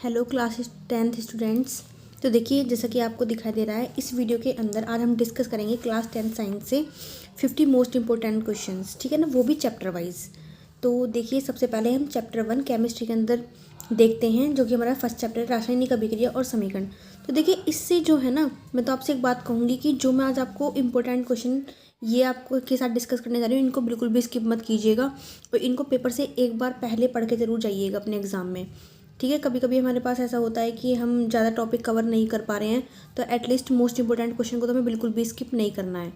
Hello class 10th students. तो देखिए, जैसा कि आपको दिखाई दे रहा है, इस वीडियो के अंदर आज हम डिस्कस करेंगे क्लास 10th साइंस से 50 मोस्ट इंपॉर्टेंट क्वेश्चंस, ठीक है ना, वो भी चैप्टर वाइज। तो देखिए, सबसे पहले हम चैप्टर 1 केमिस्ट्री के अंदर देखते हैं, जो कि हमारा फर्स्ट चैप्टर है, रासायनिक अभिक्रिया और समीकरण। तो देखिए, इससे जो है ना, मैं तो आपसे एक बात कहूँगी कि जो मैं आज आपको इम्पोर्टेंट क्वेश्चन ये आपको के साथ डिस्कस करने जा रही हूँ, इनको बिल्कुल भी स्किप मत कीजिएगा और इनको पेपर से एक बार पहले पढ़ के ज़रूर जाइएगा अपने एग्ज़ाम में, ठीक है। कभी कभी हमारे पास ऐसा होता है कि हम ज़्यादा टॉपिक कवर नहीं कर पा रहे हैं, तो एटलीस्ट मोस्ट इंपॉर्टेंट क्वेश्चन को तो हमें बिल्कुल भी स्किप नहीं करना है,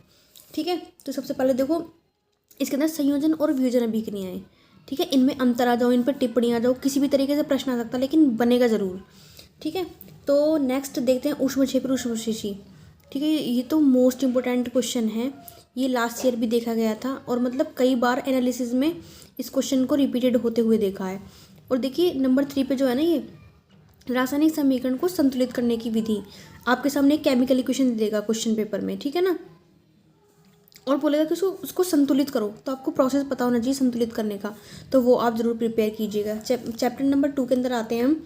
ठीक है। तो सबसे पहले देखो, इसके अंदर संयोजन और वियोजन अभिक्रियाएं, ठीक है, इनमें अंतर आ जाओ, इन पर टिप्पणी आ जाओ, किसी भी तरीके से प्रश्न आ सकता है, लेकिन बनेगा ज़रूर, ठीक है। तो नेक्स्ट देखते हैं ऊष्मक्षेपी ऊष्मशेषी, ठीक है। ये तो मोस्ट इंपॉर्टेंट क्वेश्चन है, ये लास्ट ईयर भी देखा गया था और मतलब कई बार एनालिसिस में इस क्वेश्चन को रिपीटेड होते हुए देखा है। और देखिए नंबर 3 पे जो है ना, ये रासायनिक समीकरण को संतुलित करने की विधि, आपके सामने एक केमिकल इक्वेशन देगा क्वेश्चन पेपर में, ठीक है ना, और बोलेगा कि उसको संतुलित करो, तो आपको प्रोसेस पता होना चाहिए संतुलित करने का, तो वो आप जरूर प्रिपेयर कीजिएगा। चैप्टर नंबर 2 के अंदर आते हैं हम,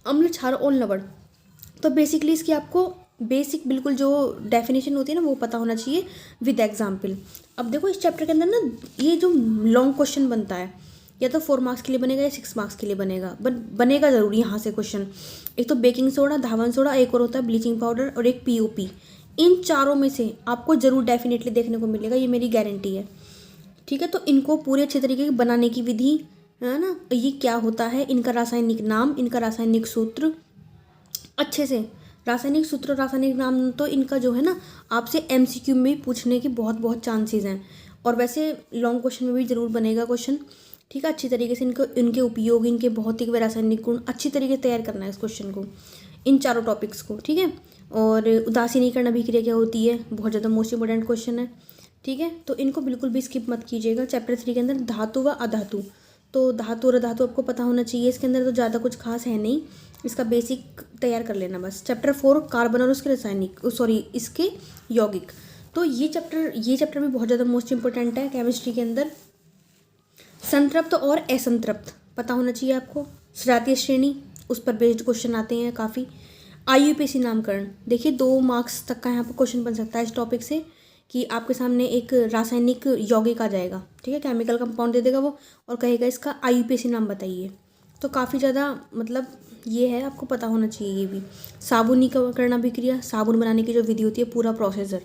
अम्ल क्षार और लवण। तो बेसिकली इसकी आपको बेसिक बिल्कुल जो डेफिनेशन होती है ना, वो पता होना चाहिए विद एग्जाम्पल। अब देखो, इस चैप्टर के अंदर ना ये जो लॉन्ग क्वेश्चन बनता है, या तो 4 मार्क्स के लिए बनेगा या 6 मार्क्स के लिए बनेगा, बट बनेगा ज़रूर यहाँ से क्वेश्चन। एक तो बेकिंग सोडा, धावन सोडा, एक और होता है ब्लीचिंग पाउडर और एक पीओपी। इन चारों में से आपको ज़रूर डेफिनेटली देखने को मिलेगा, ये मेरी गारंटी है, ठीक है। तो इनको पूरे अच्छे तरीके से बनाने की विधि है ना, ये क्या होता है, इनका रासायनिक नाम, इनका रासायनिक सूत्र, अच्छे से रासायनिक सूत्र, रासायनिक नाम, तो इनका जो है ना आपसे एमसीक्यू में पूछने के बहुत बहुत चांसेस हैं, और वैसे लॉन्ग क्वेश्चन में भी ज़रूर बनेगा क्वेश्चन, ठीक है। अच्छी तरीके से इनको, इनके उपयोग, इनके भौतिक व रासायनिक गुण अच्छी तरीके से तैयार करना है इस क्वेश्चन को, इन चारों टॉपिक्स को, ठीक है। और उदासीनीकरण अभिक्रिया क्या होती है, बहुत ज़्यादा मोस्ट इंपॉर्टेंट क्वेश्चन है, ठीक है। तो इनको बिल्कुल भी स्किप मत कीजिएगा। चैप्टर 3 के अंदर धातु व अधातु, तो धातु और अधातु आपको पता होना चाहिए, इसके अंदर तो ज़्यादा कुछ खास है नहीं, इसका बेसिक तैयार कर लेना बस। चैप्टर 4 कार्बन और उसके रासायनिक, सॉरी इसके यौगिक। तो ये चैप्टर भी बहुत ज़्यादा मोस्ट इंपॉर्टेंट है केमिस्ट्री के अंदर। संतृप्त और असंतृप्त पता होना चाहिए आपको। सजातीय श्रेणी, उस पर बेस्ड क्वेश्चन आते हैं काफ़ी। आईयूपीएसी नामकरण, देखिए 2 मार्क्स तक का यहाँ पर क्वेश्चन बन सकता है इस टॉपिक से, कि आपके सामने एक रासायनिक यौगिक आ जाएगा, ठीक है, केमिकल कंपाउंड दे देगा वो और कहेगा इसका आईयूपीएसी नाम बताइए। तो काफ़ी ज़्यादा मतलब ये है, आपको पता होना चाहिए ये भी। साबुनीकरण अभिक्रिया, साबुन बनाने की जो विधि होती है, पूरा प्रोसीजर,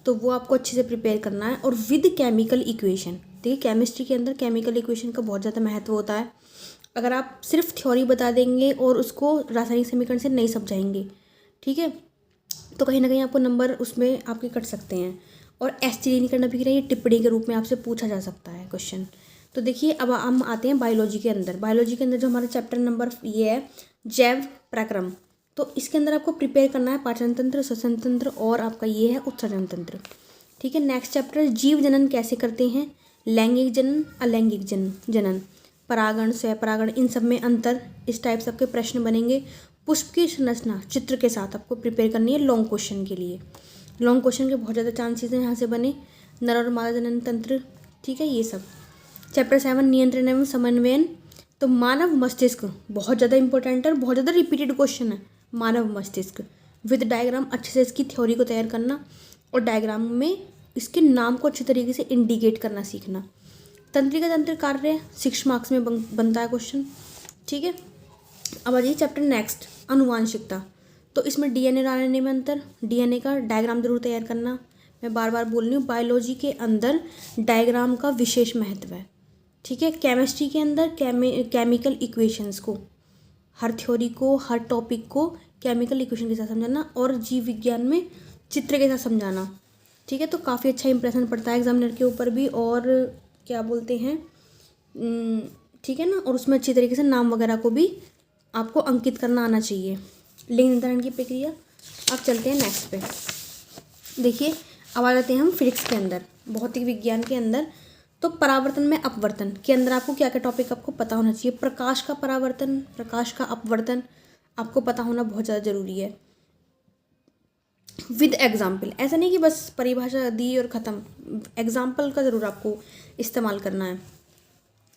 तो वो आपको अच्छे से प्रिपेयर करना है। और विद केमिकल इक्वेशन, देखिए केमिस्ट्री के अंदर केमिकल इक्वेशन का बहुत ज़्यादा महत्व होता है। अगर आप सिर्फ थ्योरी बता देंगे और उसको रासायनिक समीकरण से नहीं समझाएंगे, ठीक है, तो कहीं ना कहीं आपको नंबर उसमें आपके कट सकते हैं। और एस्टिलीनीकरण अभिक्रिया, ये टिप्पणी के रूप में आपसे पूछा जा सकता है क्वेश्चन। तो देखिए, अब हम आते हैं बायोलॉजी के अंदर। बायोलॉजी के अंदर जो हमारा चैप्टर नंबर ये है, जैव प्रक्रम, तो इसके अंदर आपको प्रिपेयर करना है पाचन तंत्र, श्वसन तंत्र और आपका ये है उत्सर्जन तंत्र, ठीक है। नेक्स्ट चैप्टर, जीव जनन कैसे करते हैं, लैंगिक जनन, अलैंगिक जनन, परागण, स्वपरागण, इन सब में अंतर, इस टाइप सबके प्रश्न बनेंगे। पुष्प की संरचना चित्र के साथ आपको प्रिपेयर करनी है लॉन्ग क्वेश्चन के लिए। लॉन्ग क्वेश्चन के बहुत ज़्यादा चांसेस हैं यहाँ से बने। नर और मादा जनन तंत्र, ठीक है, ये सब। चैप्टर 7 नियंत्रण एवं समन्वयन, तो मानव मस्तिष्क बहुत ज़्यादा इंपॉर्टेंट है और बहुत ज़्यादा रिपीटेड क्वेश्चन है। मानव मस्तिष्क विद डायग्राम, अच्छे से इसकी थ्योरी को तैयार करना और डायग्राम में इसके नाम को अच्छे तरीके से इंडिकेट करना सीखना। तंत्रिका तंत्र कार्य 6 मार्क्स में बनता है क्वेश्चन, ठीक है। अब आ जाइए चैप्टर नेक्स्ट, अनुवांशिकता, तो इसमें डीएनए और आरएनए में अंतर, डीएनए का डायग्राम जरूर तैयार करना। मैं बार बार बोल रही हूँ, बायोलॉजी के अंदर डायग्राम का विशेष महत्व है, ठीक है। केमिस्ट्री के अंदर केमिकल इक्वेशंस को, हर थ्योरी को, हर टॉपिक को केमिकल इक्वेशन के साथ समझाना और जीव विज्ञान में चित्र के साथ समझाना, ठीक है। तो काफ़ी अच्छा इंप्रेशन पड़ता है एग्जामिनर के ऊपर भी, और क्या बोलते हैं, ठीक है ना, और उसमें अच्छी तरीके से नाम वगैरह को भी आपको अंकित करना आना चाहिए। लिंग निर्धारण की प्रक्रिया। अब चलते हैं नेक्स्ट पे। देखिए, अब आ जाते हैं हम फिजिक्स के अंदर, भौतिक विज्ञान के अंदर। तो परावर्तन में अपवर्तन के अंदर आपको क्या क्या टॉपिक आपको पता होना चाहिए। प्रकाश का परावर्तन, प्रकाश का अपवर्तन आपको पता होना बहुत ज़्यादा ज़रूरी है। विद एग्जाम्पल, ऐसा नहीं कि बस परिभाषा दी और ख़त्म, एग्जाम्पल का ज़रूर आपको इस्तेमाल करना है।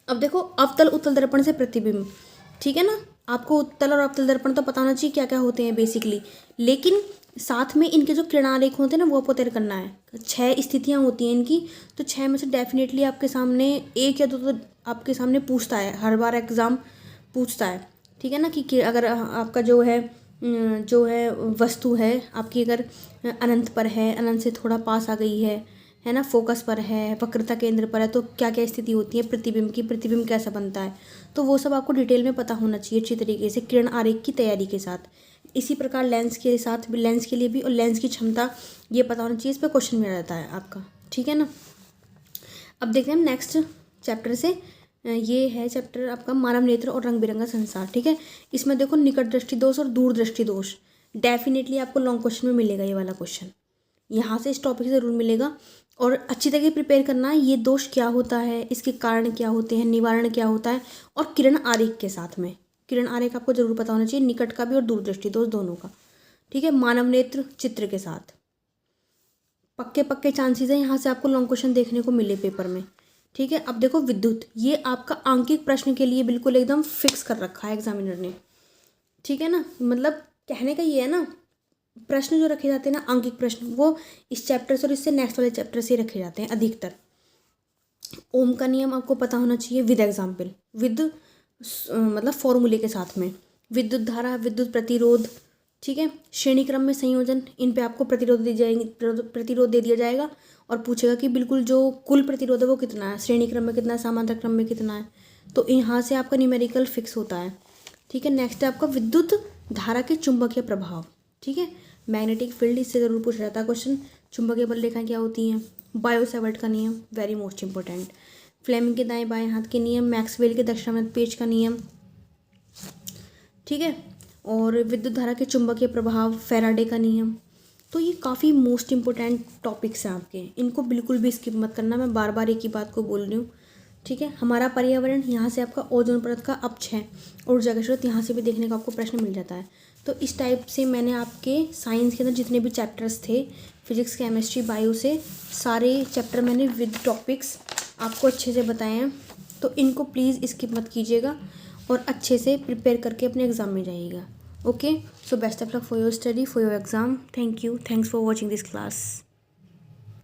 अब देखो, अवतल उत्तल दर्पण से प्रतिबिंब, ठीक है ना, आपको उत्तल और अवतल दर्पण तो पता होना चाहिए क्या क्या होते हैं बेसिकली, लेकिन साथ में इनके जो किरणारेख होते हैं ना वो आपको तैयार करना है। 6 स्थितियाँ होती हैं इनकी, तो 6 में से डेफिनेटली आपके सामने 1 या 2 तो आपके सामने पूछता है, हर बार एग्ज़ाम पूछता है, ठीक है ना। कि अगर आपका जो है वस्तु है आपकी, अगर अनंत पर है, अनंत से थोड़ा पास आ गई है ना, फोकस पर है, वक्रता केंद्र पर है, तो क्या क्या स्थिति होती है प्रतिबिंब की, प्रतिबिंब कैसा बनता है, तो वो सब आपको डिटेल में पता होना चाहिए अच्छी तरीके से किरण आरेख की तैयारी के साथ। इसी प्रकार लेंस के साथ भी, लेंस के लिए भी, और लेंस की क्षमता ये पता होना चाहिए, इस पर क्वेश्चन मिल जाता है आपका, ठीक है ना। अब देखते हैं हम नेक्स्ट चैप्टर से। ये है चैप्टर आपका मानव नेत्र और रंग बिरंगा संसार, ठीक है। इसमें देखो निकट दृष्टि दोष और दूर दृष्टि दोष, डेफिनेटली आपको लॉन्ग क्वेश्चन में मिलेगा ये वाला क्वेश्चन, यहाँ से इस टॉपिक से ज़रूर मिलेगा। और अच्छी तरह प्रिपेयर करना है, ये दोष क्या होता है, इसके कारण क्या होते हैं, निवारण क्या होता है, और किरण आरेख के साथ में, किरण आरेख आपको जरूर पता होना चाहिए, निकट का भी और दूरदृष्टि दोष दोनों का, ठीक है। मानव नेत्र चित्र के साथ पक्के चांसेस है यहाँ से आपको लॉन्ग क्वेश्चन देखने को मिले पेपर में, ठीक है। अब देखो विद्युत, ये आपका आंकिक प्रश्न के लिए बिल्कुल एकदम फिक्स कर रखा है एग्जामिनर ने, ठीक है ना। मतलब कहने का ये है ना, प्रश्न जो रखे जाते हैं ना आंकिक प्रश्न, वो इस चैप्टर से और इससे नेक्स्ट वाले चैप्टर से रखे जाते हैं अधिकतर। ओम का नियम आपको पता होना चाहिए विद एग्जाम्पल, विद मतलब फॉर्मूले के साथ में, विद्युत धारा, विद्युत प्रतिरोध, ठीक है। श्रेणी क्रम में संयोजन, इन पे आपको प्रतिरोध दे दिया जाएगा और पूछेगा कि बिल्कुल जो कुल प्रतिरोध है वो कितना है, श्रेणी क्रम में कितना है, समांतर क्रम में कितना है, तो यहाँ से आपका न्यूमेरिकल फिक्स होता है, ठीक है। नेक्स्ट है आपका विद्युत धारा के चुंबकीय प्रभाव, ठीक है। मैग्नेटिक फील्ड, इससे जरूर पूछा जाता है क्वेश्चन। चुंबकीय बल रेखाएं क्या होती हैं, बायो-सैवर्ट का नियम, वेरी मोस्ट इंपॉर्टेंट। फ्लेमिंग के दाएं बाएं हाथ के नियम, मैक्सवेल के दक्षिणावर्त पेच का नियम, ठीक है। और विद्युत धारा के चुंबकीय प्रभाव, फैराडे का नियम। तो ये काफ़ी मोस्ट इंपॉर्टेंट टॉपिक्स हैं आपके, इनको बिल्कुल भी स्किप मत करना, मैं बार बार एक ही बात को बोल रही हूँ, ठीक है। हमारा पर्यावरण, यहाँ से आपका ओजोन परत का अपक्षय, ऊर्जा का स्रोत, यहाँ से भी देखने का आपको प्रश्न मिल जाता है। तो इस टाइप से मैंने आपके साइंस के अंदर जितने भी चैप्टर्स थे, फिजिक्स, केमिस्ट्री, बायो से सारे चैप्टर मैंने विद टॉपिक्स आपको अच्छे से बताए हैं, तो इनको प्लीज़ स्किप मत कीजिएगा और अच्छे से प्रिपेयर करके अपने एग्ज़ाम में जाइएगा। Okay, so best of luck for your study, for your exam. Thank you, thanks for watching this class.